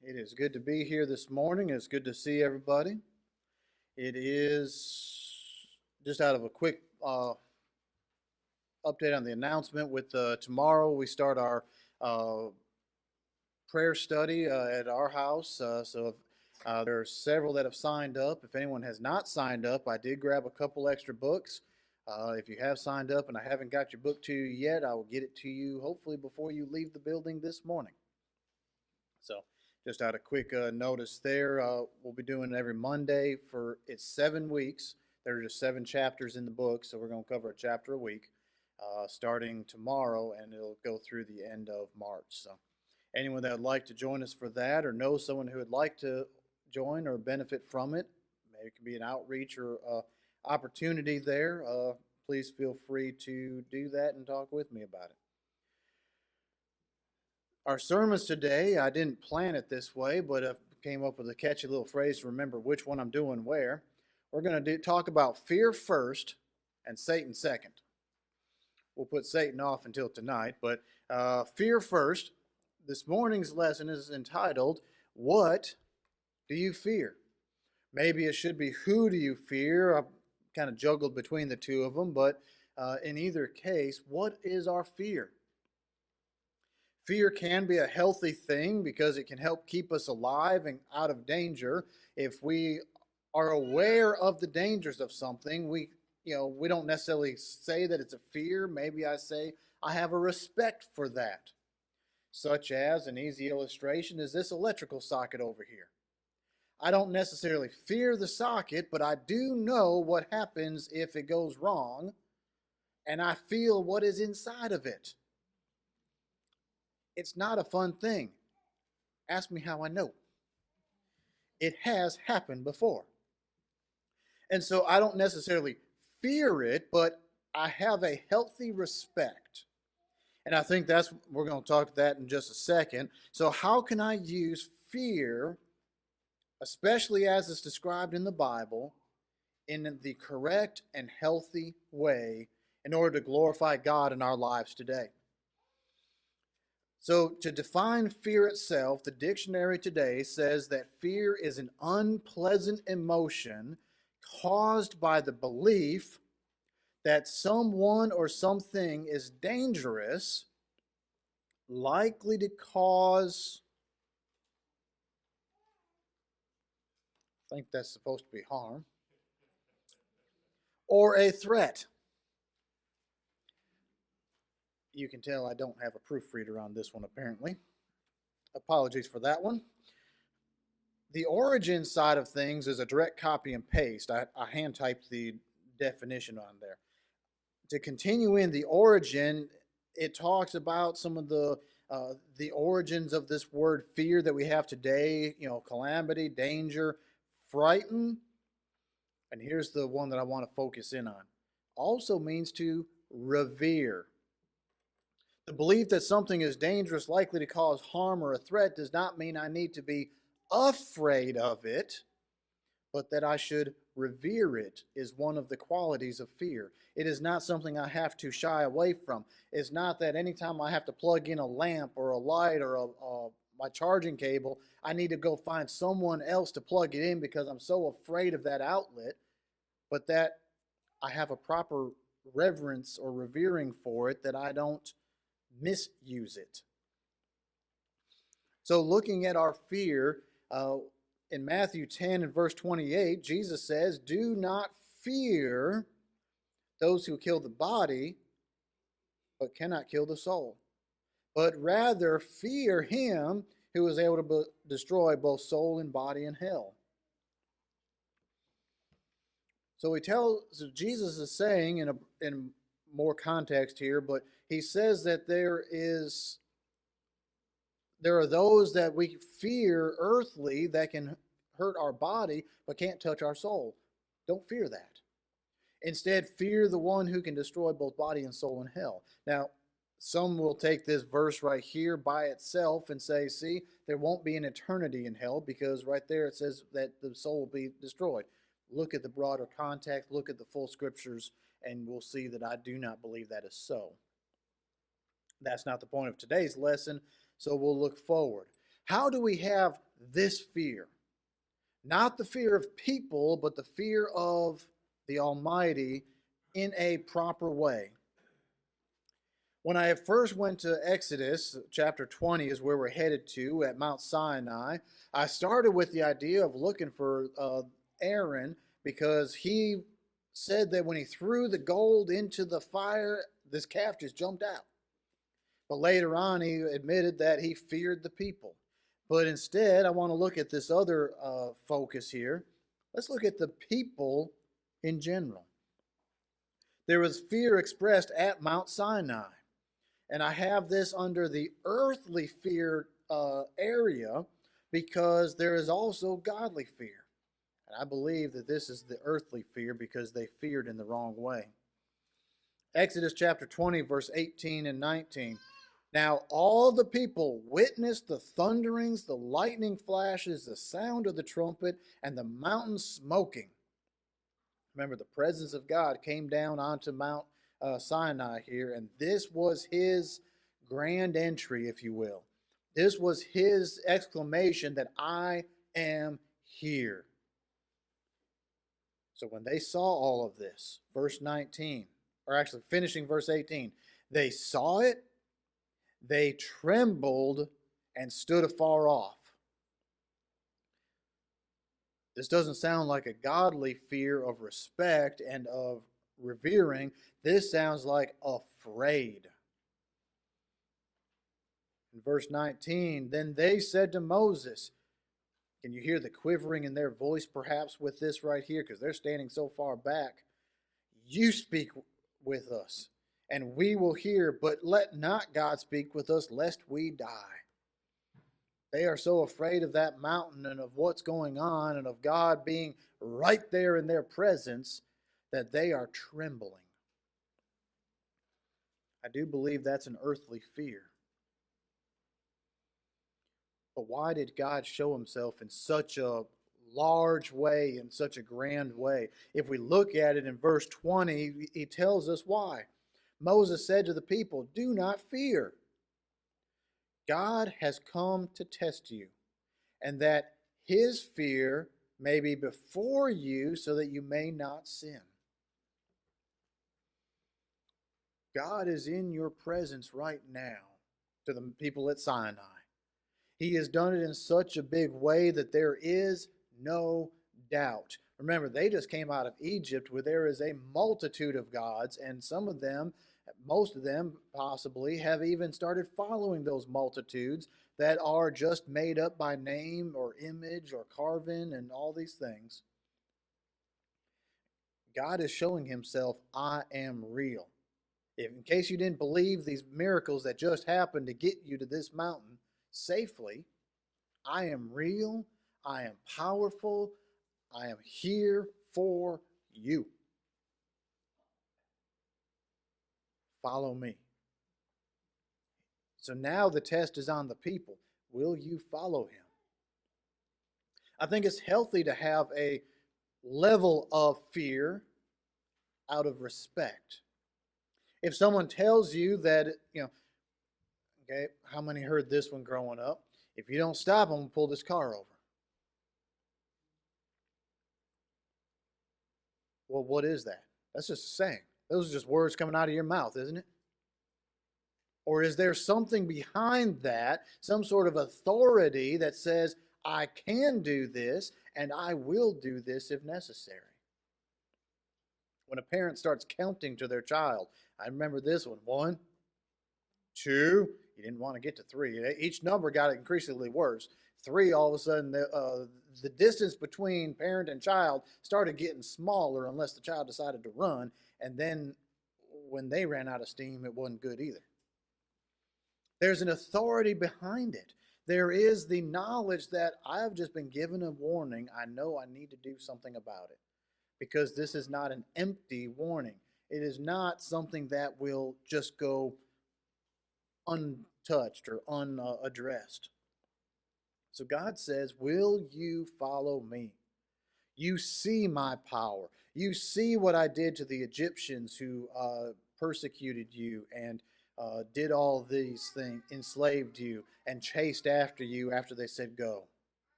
It is good to be here this morning. It's good to see everybody. It is just out of a quick update on the announcement with tomorrow we start our uh, prayer study at our house. There are several that have signed up. If anyone has not signed up, I did grab a couple extra books. If you have signed up and I haven't got your book to you yet, I will get it to you hopefully before you leave the building this morning. So just out of quick notice there, we'll be doing it every Monday for it's 7 weeks. There are just 7 chapters in the book, so we're going to cover a chapter a week starting tomorrow, and it'll go through the end of March. So anyone that would like to join us for that or know someone who would like to join or benefit from it, maybe it can be an outreach or opportunity there, please feel free to do that and talk with me about it. Our sermons today, I didn't plan it this way, but I came up with a catchy little phrase to remember which one I'm doing where. We're going to talk about fear first and Satan second. We'll put Satan off until tonight, but fear first. This morning's lesson is entitled, What Do You Fear? Maybe it should be, Who Do You Fear? I've kind of juggled between the two of them, but in either case, what is our fear? Fear can be a healthy thing because it can help keep us alive and out of danger. If we are aware of the dangers of something, we don't necessarily say that it's a fear. Maybe I say I have a respect for that. Such as an easy illustration is this electrical socket over here. I don't necessarily fear the socket, but I do know what happens if it goes wrong, and I feel what is inside of it. It's not a fun thing. Ask me how I know. It has happened before. And so I don't necessarily fear it, but I have a healthy respect. And I think we're going to talk to that in just a second. So how can I use fear, especially as it's described in the Bible, in the correct and healthy way in order to glorify God in our lives today? So, to define fear itself, the dictionary today says that fear is an unpleasant emotion caused by the belief that someone or something is dangerous, likely to cause, I think that's supposed to be harm, or a threat. You can tell I don't have a proofreader on this one, apparently. Apologies for that one. The origin side of things is a direct copy and paste. I hand typed the definition on there. To continue in the origin, it talks about some of the origins of this word fear that we have today. Calamity, danger, frighten. And here's the one that I want to focus in on. Also means to revere. The belief that something is dangerous, likely to cause harm or a threat, does not mean I need to be afraid of it, but that I should revere it is one of the qualities of fear. It is not something I have to shy away from. It's not that anytime I have to plug in a lamp or a light or my charging cable, I need to go find someone else to plug it in because I'm so afraid of that outlet, but that I have a proper reverence or revering for it, that I don't misuse it. So looking at our fear, in Matthew 10 and verse 28, Jesus says, Do not fear those who kill the body, but cannot kill the soul, but rather fear him who is able to destroy both soul and body in hell. So Jesus is saying in more context here, but he says that there are those that we fear earthly that can hurt our body but can't touch our soul. Don't fear that. Instead, fear the one who can destroy both body and soul in hell. Now, some will take this verse right here by itself and say, see, there won't be an eternity in hell because right there it says that the soul will be destroyed. Look at the broader context, look at the full scriptures, and we'll see that I do not believe that is so. That's not the point of today's lesson, so we'll look forward. How do we have this fear. Not the fear of people, but the fear of the Almighty in a proper way. When I first went to Exodus, chapter 20 is where we're headed to at Mount Sinai. I started with the idea of looking for Aaron because he said that when he threw the gold into the fire, this calf just jumped out. But later on, he admitted that he feared the people. But instead, I want to look at this other focus here. Let's look at the people in general. There was fear expressed at Mount Sinai. And I have this under the earthly fear area because there is also godly fear. And I believe that this is the earthly fear because they feared in the wrong way. Exodus chapter 20, verse 18 and 19. Now all the people witnessed the thunderings, the lightning flashes, the sound of the trumpet, and the mountain smoking. Remember, the presence of God came down onto Mount Sinai here, and this was his grand entry, if you will. This was his exclamation that I am here. So when they saw all of this, verse 19, or actually finishing verse 18, they saw it, they trembled and stood afar off. This doesn't sound like a godly fear of respect and of revering. This sounds like afraid. In verse 19, then they said to Moses, can you hear the quivering in their voice perhaps with this right here? Because they're standing so far back. You speak with us, and we will hear, but let not God speak with us, lest we die. They are so afraid of that mountain and of what's going on and of God being right there in their presence that they are trembling. I do believe that's an earthly fear. But why did God show himself in such a large way, in such a grand way? If we look at it in verse 20, he tells us why. Moses said to the people, do not fear. God has come to test you, and that his fear may be before you so that you may not sin. God is in your presence right now to the people at Sinai. He has done it in such a big way that there is no doubt. Remember, they just came out of Egypt where there is a multitude of gods, and some of them, most of them possibly, have even started following those multitudes that are just made up by name or image or carving and all these things. God is showing himself, I am real. In case you didn't believe these miracles that just happened to get you to this mountain safely, I am real, I am powerful, I am here for you. Follow me. So now the test is on the people. Will you follow him? I think it's healthy to have a level of fear out of respect. If someone tells you that, okay, how many heard this one growing up? If you don't stop, I'm going to pull this car over. Well, what is that? That's just a saying. Those are just words coming out of your mouth, isn't it? Or is there something behind that, some sort of authority that says, I can do this and I will do this if necessary? When a parent starts counting to their child, I remember this one. 1, 2, you didn't want to get to 3. Each number got increasingly worse. 3, all of a sudden, the distance between parent and child started getting smaller unless the child decided to run. And then when they ran out of steam, it wasn't good either. There's an authority behind it. There is the knowledge that I've just been given a warning. I know I need to do something about it because this is not an empty warning. It is not something that will just go untouched or unaddressed. So God says, will you follow me? You see my power. You see what I did to the Egyptians who persecuted you and did all these things, enslaved you, and chased after you after they said go.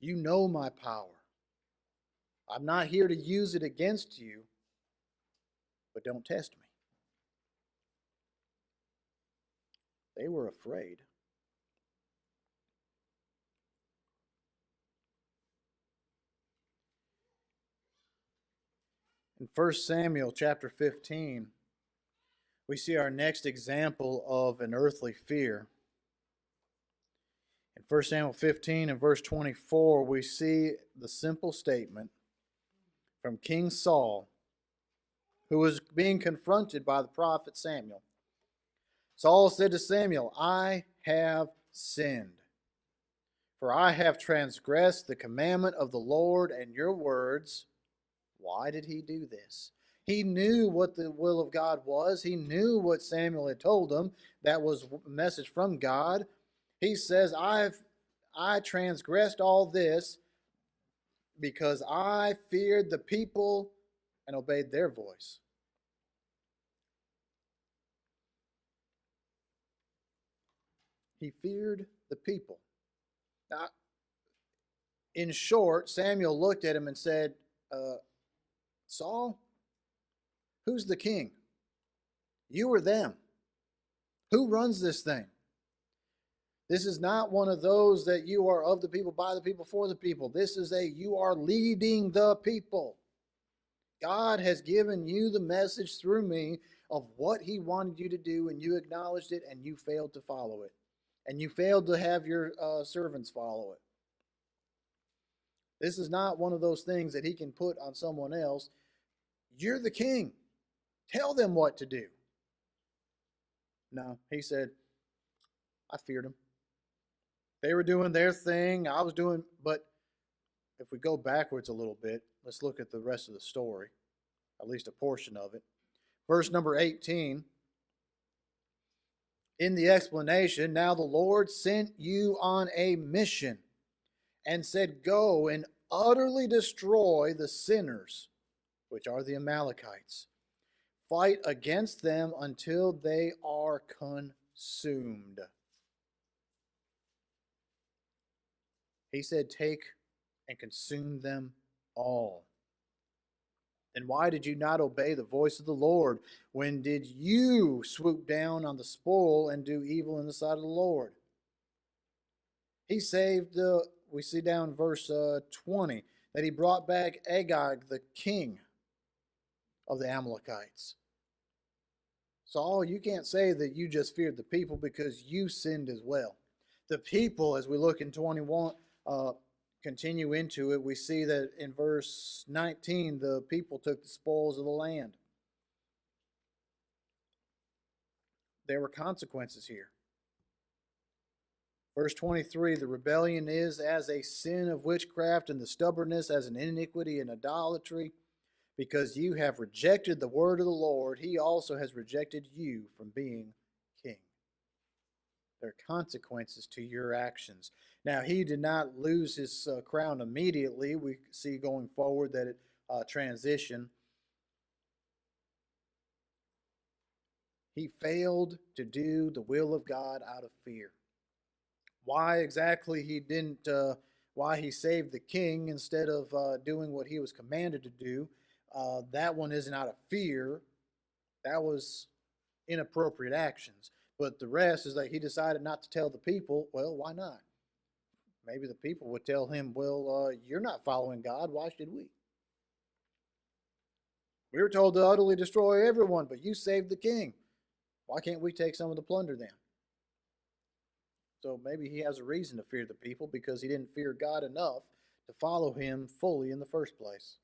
You know my power. I'm not here to use it against you, but don't test me. They were afraid. In 1 Samuel chapter 15, we see our next example of an earthly fear. In 1 Samuel 15 and verse 24, we see the simple statement from King Saul, who was being confronted by the prophet Samuel. Saul said to Samuel, I have sinned, for I have transgressed the commandment of the Lord and your words. Why did he do this? He knew what the will of God was. He knew what Samuel had told him. That was a message from God. He says, I transgressed all this because I feared the people and obeyed their voice. He feared the people. Now, in short, Samuel looked at him and said, Saul, who's the king? You or them? Who runs this thing? This is not one of those that you are of the people, by the people, for the people. This is you are leading the people. God has given you the message through me of what he wanted you to do, and you acknowledged it, and you failed to follow it. And you failed to have your servants follow it. This is not one of those things that he can put on someone else. You're the king. Tell them what to do. No, he said, I feared them. They were doing their thing. I was doing, but if we go backwards a little bit, let's look at the rest of the story, at least a portion of it. Verse number 18. In the explanation, now the Lord sent you on a mission and said, go and utterly destroy the sinners, which are the Amalekites. Fight against them until they are consumed. He said, take and consume them all. And why did you not obey the voice of the Lord? When did you swoop down on the spoil and do evil in the sight of the Lord? He saved, we see down verse 20, that he brought back Agag, the king of the Amalekites. Saul, you can't say that you just feared the people because you sinned as well. The people, as we look in 21, continue into it, we see that in verse 19, the people took the spoils of the land. There were consequences here. Verse 23, the rebellion is as a sin of witchcraft, and the stubbornness as an iniquity and idolatry. Because you have rejected the word of the Lord, he also has rejected you from being king. There are consequences to your actions. Now, he did not lose his crown immediately. We see going forward that it transitioned. He failed to do the will of God out of fear. Why exactly he didn't, why he saved the king instead of doing what he was commanded to do, that one isn't out of fear. That was inappropriate actions. But the rest is that he decided not to tell the people. Well, why not? Maybe the people would tell him, well, you're not following God. Why should we? We were told to utterly destroy everyone, but you saved the king. Why can't we take some of the plunder then? So maybe he has a reason to fear the people because he didn't fear God enough to follow him fully in the first place.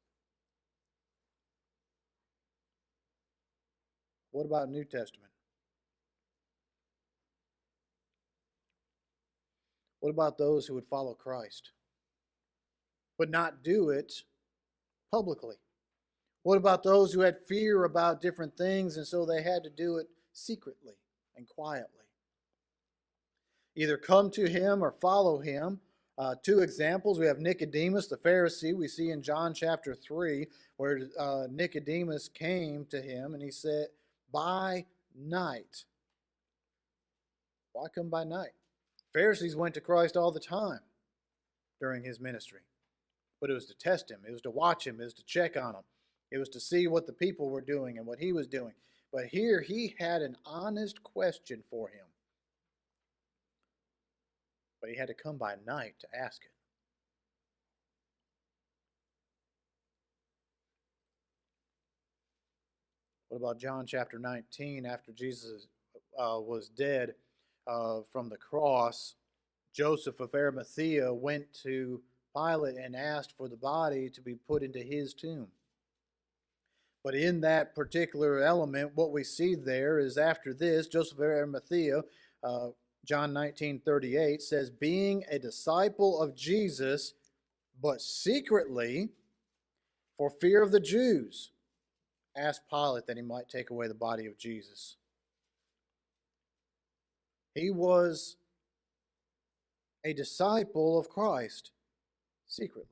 What about New Testament? What about those who would follow Christ, but not do it publicly? What about those who had fear about different things and so they had to do it secretly and quietly? Either come to him or follow him. Two examples. We have Nicodemus, the Pharisee. We see in John chapter 3 where Nicodemus came to him and he said, by night. Why come by night? Pharisees went to Christ all the time. during his ministry. But it was to test him, it was to watch him, it was to check on him, it was to see what the people were doing and what he was doing. But here he had an honest question for him. But he had to come by night to ask it. What about John chapter 19? After Jesus was dead from the cross, Joseph of Arimathea went to Pilate and asked for the body to be put into his tomb. But in that particular element, what we see there is after this, Joseph of Arimathea, John 19:38 says, being a disciple of Jesus, but secretly, for fear of the Jews, asked Pilate that he might take away the body of Jesus. He was a disciple of Christ secretly.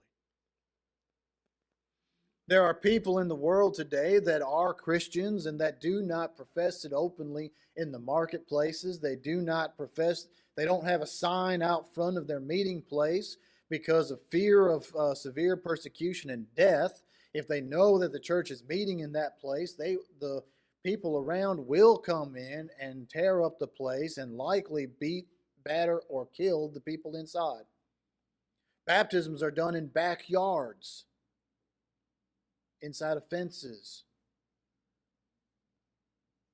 There are people in the world today that are Christians and that do not profess it openly in the marketplaces. They do not profess, they don't have a sign out front of their meeting place because of fear of severe persecution and death. If they know that the church is meeting in that place, the people around will come in and tear up the place and likely beat, batter, or kill the people inside. Baptisms are done in backyards, inside of fences,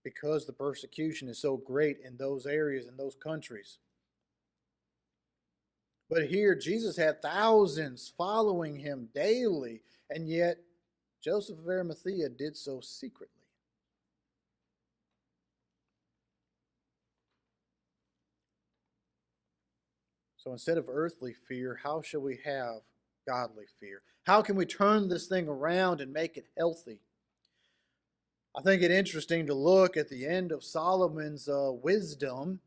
because the persecution is so great in those areas, in those countries. But here, Jesus had thousands following him daily, and yet Joseph of Arimathea did so secretly. So instead of earthly fear, how shall we have godly fear? How can we turn this thing around and make it healthy? I think it interesting to look at the end of Solomon's wisdom.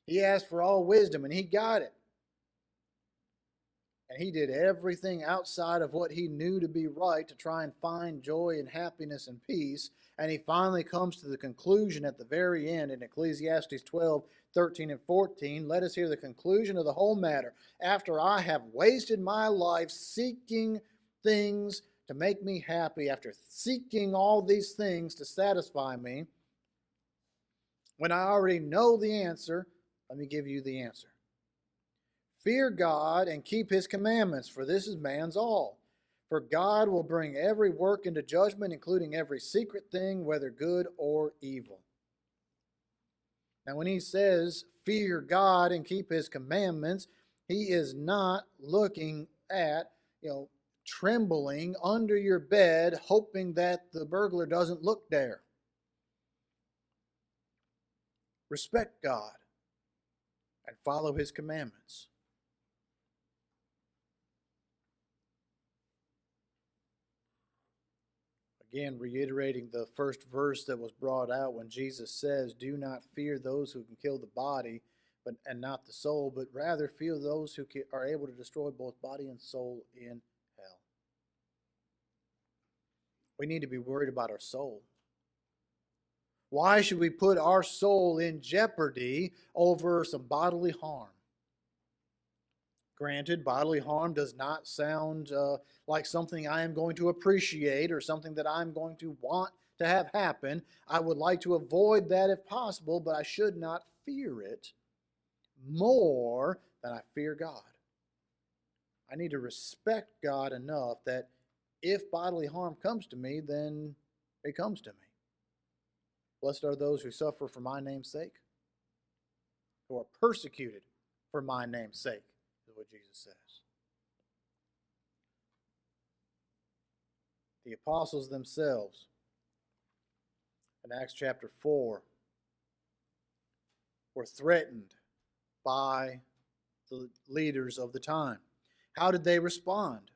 He asked for all wisdom and he got it. And he did everything outside of what he knew to be right to try and find joy and happiness and peace. And he finally comes to the conclusion at the very end in Ecclesiastes 12:13 and 14. Let us hear the conclusion of the whole matter. After I have wasted my life seeking things to make me happy, after seeking all these things to satisfy me, when I already know the answer, let me give you the answer. Fear God and keep his commandments, for this is man's all. For God will bring every work into judgment, including every secret thing, whether good or evil. Now, when he says, fear God and keep his commandments, he is not looking at, trembling under your bed, hoping that the burglar doesn't look there. Respect God and follow his commandments. Again, reiterating the first verse that was brought out when Jesus says, do not fear those who can kill the body and not the soul, but rather fear those who are able to destroy both body and soul in hell. We need to be worried about our soul. Why should we put our soul in jeopardy over some bodily harm? Granted, bodily harm does not sound like something I am going to appreciate or something that I'm going to want to have happen. I would like to avoid that if possible, but I should not fear it more than I fear God. I need to respect God enough that if bodily harm comes to me, then it comes to me. Blessed are those who suffer for my name's sake, who are persecuted for my name's sake. What Jesus says. The apostles themselves in Acts chapter 4 were threatened by the leaders of the time. How did they respond?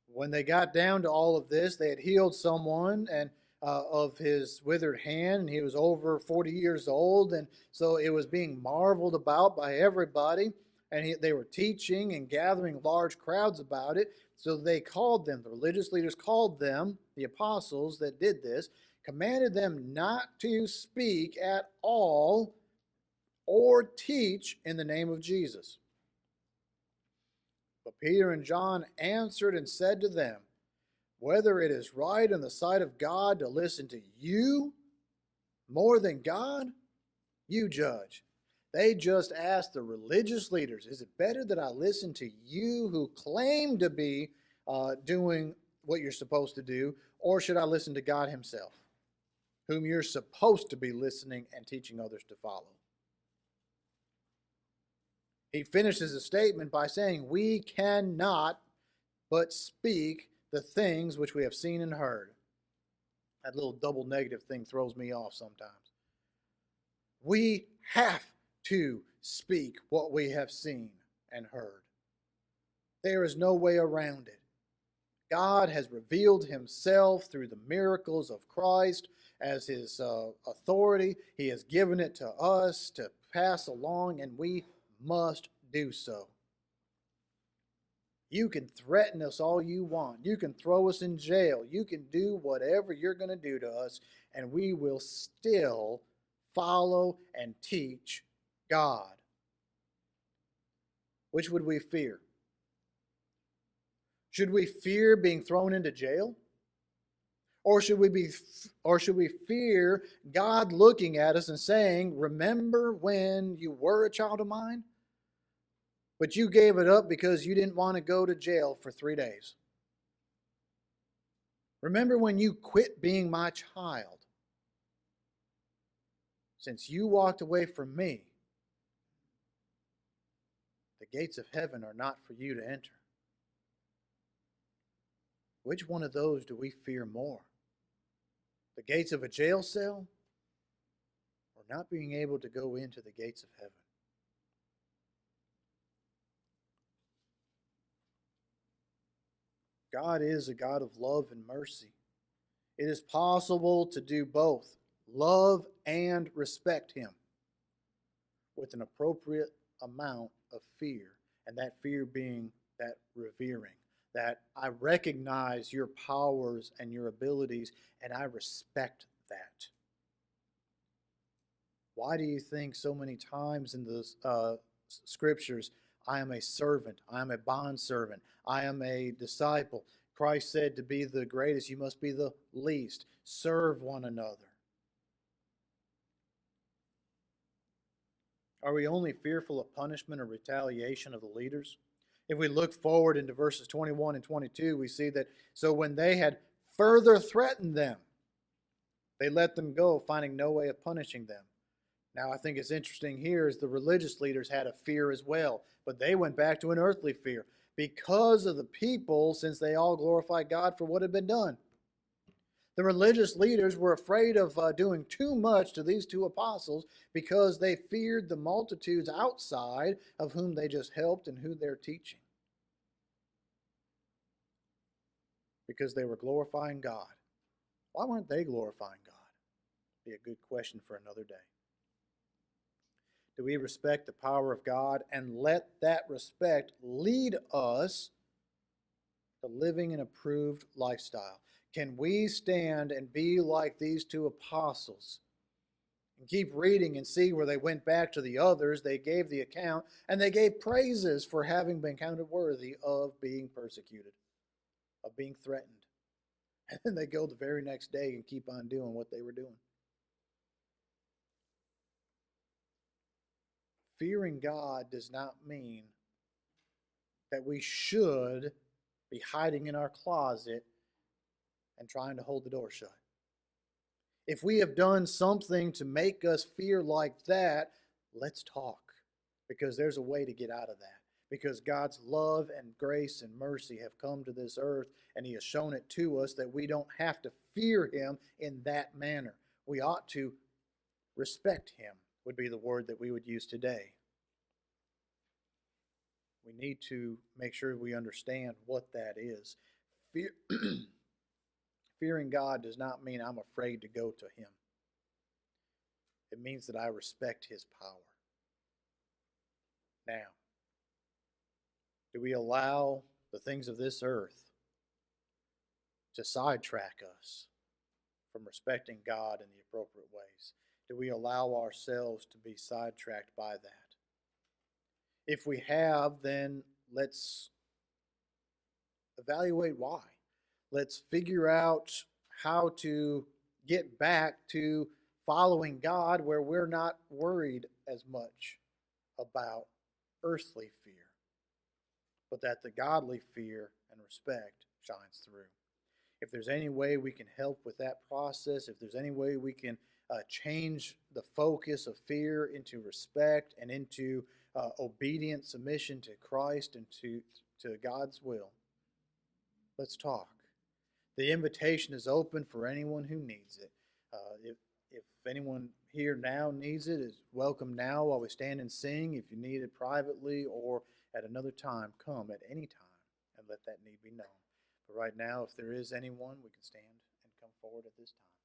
When they got down to all of this, they had healed someone and of his withered hand, and he was over 40 years old, and so it was being marveled about by everybody. And they were teaching and gathering large crowds about it. So they called them, the religious leaders called them, the apostles that did this, commanded them not to speak at all or teach in the name of Jesus. But Peter and John answered and said to them, whether it is right in the sight of God to listen to you more than God, you judge. They just asked the religious leaders, is it better that I listen to you who claim to be doing what you're supposed to do, or should I listen to God himself, whom you're supposed to be listening and teaching others to follow? He finishes the statement by saying, we cannot but speak the things which we have seen and heard. That little double negative thing throws me off sometimes. We have to speak what we have seen and heard. There is no way around it. God has revealed himself through the miracles of Christ as his authority. He has given it to us to pass along, and we must do so. You can threaten us all you want. You can throw us in jail. You can do whatever you're going to do to us, and we will still follow and teach God. Which would we fear? Should we fear being thrown into jail? Or should we fear God looking at us and saying, remember when you were a child of mine, but you gave it up because you didn't want to go to jail for 3 days? Remember when you quit being my child? Since you walked away from me, the gates of heaven are not for you to enter. Which one of those do we fear more? The gates of a jail cell, or not being able to go into the gates of heaven? God is a God of love and mercy. It is possible to do both, love and respect him, with an appropriate amount of fear, and that fear being that revering, that I recognize your powers and your abilities, and I respect that. Why do you think so many times in the scriptures, I am a servant, I am a bondservant, I am a disciple? Christ said to be the greatest, you must be the least. Serve one another. Are we only fearful of punishment or retaliation of the leaders? If we look forward into verses 21 and 22, we see that, so when they had further threatened them, they let them go, finding no way of punishing them. Now, I think it's interesting here is the religious leaders had a fear as well, but they went back to an earthly fear because of the people, since they all glorified God for what had been done. The religious leaders were afraid of doing too much to these two apostles because they feared the multitudes outside of whom they just helped and who they're teaching. Because they were glorifying God. Why weren't they glorifying God? Be a good question for another day. Do we respect the power of God and let that respect lead us to living an approved lifestyle? Can we stand and be like these two apostles and keep reading and see where they went back to the others, they gave the account, and they gave praises for having been counted worthy of being persecuted, of being threatened. And then they go the very next day and keep on doing what they were doing. Fearing God does not mean that we should be hiding in our closet and trying to hold the door shut. If we have done something to make us fear like that, let's talk, because there's a way to get out of that. Because God's love and grace and mercy have come to this earth, and he has shown it to us that we don't have to fear him in that manner. We ought to respect him, would be the word that we would use today. We need to make sure we understand what that is. Fearing God does not mean I'm afraid to go to him. It means that I respect his power. Now, do we allow the things of this earth to sidetrack us from respecting God in the appropriate ways? Do we allow ourselves to be sidetracked by that? If we have, then let's evaluate why. Let's figure out how to get back to following God where we're not worried as much about earthly fear, but that the godly fear and respect shines through. If there's any way we can help with that process, if there's any way we can change the focus of fear into respect and into obedient submission to Christ and to God's will, let's talk. The invitation is open for anyone who needs it. If anyone here now needs it, is welcome now while we stand and sing. If you need it privately or at another time, come at any time and let that need be known. But right now, if there is anyone, we can stand and come forward at this time.